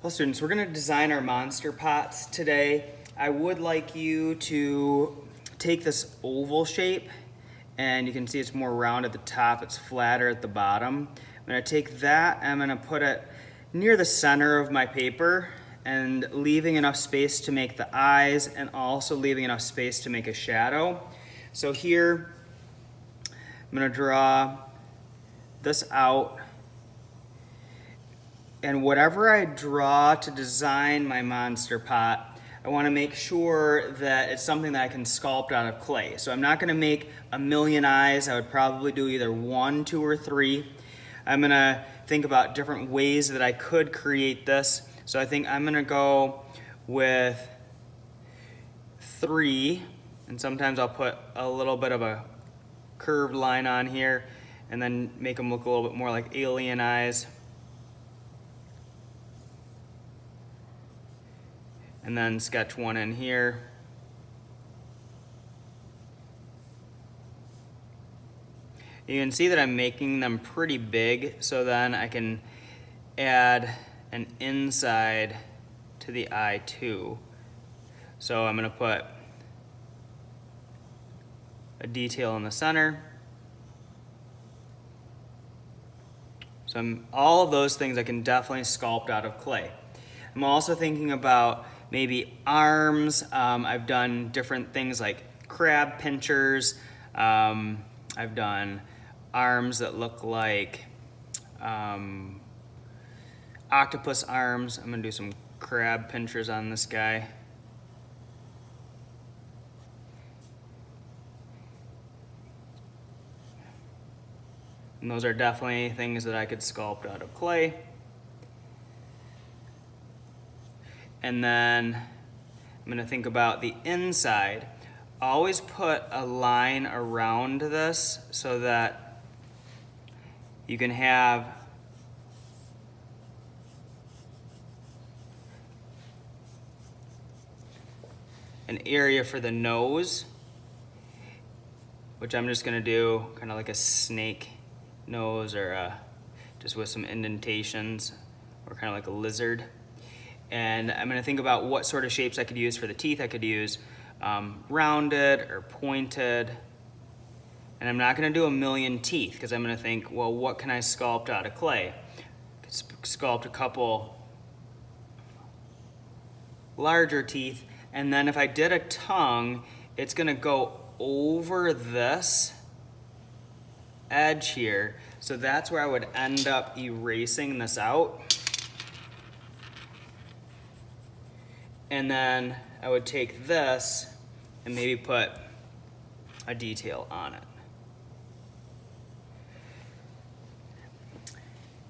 Well, students, we're going to design our monster pots today. I would like you to take this oval shape, and you can see it's more round at the top, it's flatter at the bottom. I'm going to take that and I'm going to put it near the center of my paper and leaving enough space to make the eyes and also leaving enough space to make a shadow. So here, I'm going to draw this out. And whatever I draw to design my monster pot, I want to make sure that it's something that I can sculpt out of clay. So I'm not going to make a million eyes. I would probably do either 1, 2, or 3. I'm going to think about different ways that I could create this. So I think I'm going to go with 3, and sometimes I'll put a little bit of a curved line on here and then make them look a little bit more like alien eyes. And then sketch 1 in here. You can see that I'm making them pretty big, so then I can add an inside to the eye too. So I'm going to put a detail in the center. So all of those things I can definitely sculpt out of clay. I'm also thinking about maybe arms. I've done different things like crab pinchers. I've done arms that look like octopus arms. I'm gonna do some crab pinchers on this guy. And those are definitely things that I could sculpt out of clay. And then I'm going to think about the inside. Always put a line around this so that you can have an area for the nose, which I'm just going to do kind of like a snake nose, or just with some indentations, or kind of like a lizard. And I'm going to think about what sort of shapes I could use for the teeth. I could use rounded or pointed. And I'm not going to do a million teeth because I'm going to think, well, what can I sculpt out of clay? I could sculpt a couple larger teeth. And then if I did a tongue, it's going to go over this edge here. So that's where I would end up erasing this out. And then I would take this and maybe put a detail on it.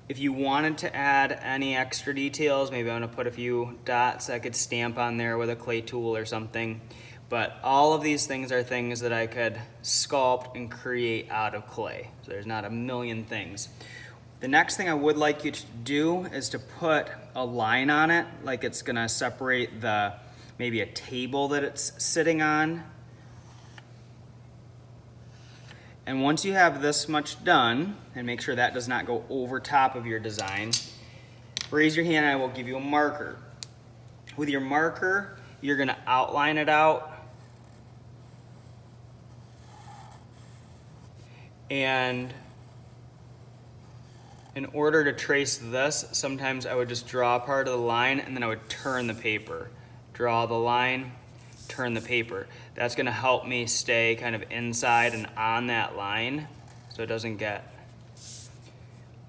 If you wanted to add any extra details, maybe I'm gonna put a few dots I could stamp on there with a clay tool or something. But all of these things are things that I could sculpt and create out of clay. So there's not a million things. The next thing I would like you to do is to put a line on it, like it's gonna separate maybe a table that it's sitting on. And once you have this much done, and make sure that does not go over top of your design, raise your hand and I will give you a marker. With your marker, you're gonna outline it out. And in order to trace this, sometimes I would just draw part of the line and then I would turn the paper. Draw the line, turn the paper. That's gonna help me stay kind of inside and on that line so it doesn't get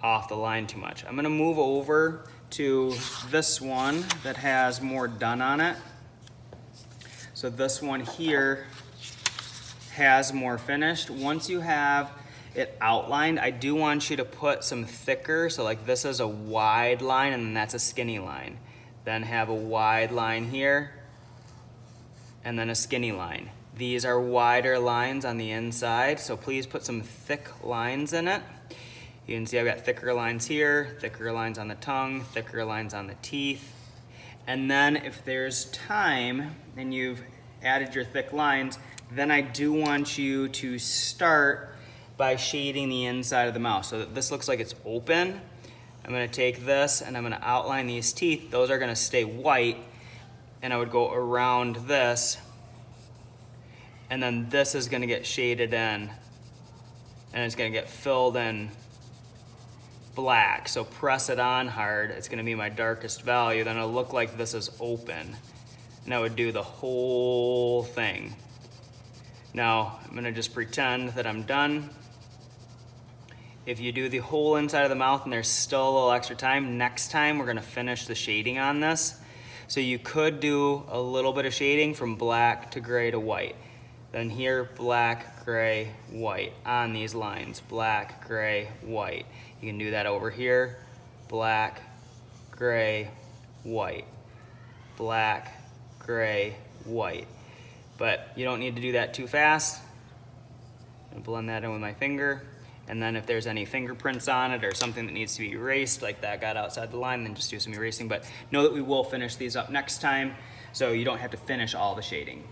off the line too much. I'm gonna move over to this one that has more done on it. So this one here has more finished. Once you have it outlined, I do want you to put some thicker, so like this is a wide line and then that's a skinny line. Then have a wide line here and then a skinny line. These are wider lines on the inside, so please put some thick lines in it. You can see I've got thicker lines here, thicker lines on the tongue, thicker lines on the teeth. And then if there's time and you've added your thick lines, then I do want you to start by shading the inside of the mouth so that this looks like it's open. I'm gonna take this and I'm gonna outline these teeth. Those are gonna stay white, and I would go around this, and then this is gonna get shaded in, and it's gonna get filled in black. So press it on hard. It's gonna be my darkest value. Then it'll look like this is open. And I would do the whole thing. Now, I'm gonna just pretend that I'm done. If you do the whole inside of the mouth and there's still a little extra time, next time we're gonna finish the shading on this. So you could do a little bit of shading from black to gray to white. Then here, black, gray, white on these lines. Black, gray, white. You can do that over here. Black, gray, white. Black, gray, white. But you don't need to do that too fast. I'm gonna blend that in with my finger. And then if there's any fingerprints on it or something that needs to be erased, like that got outside the line, then just do some erasing. But know that we will finish these up next time, so you don't have to finish all the shading.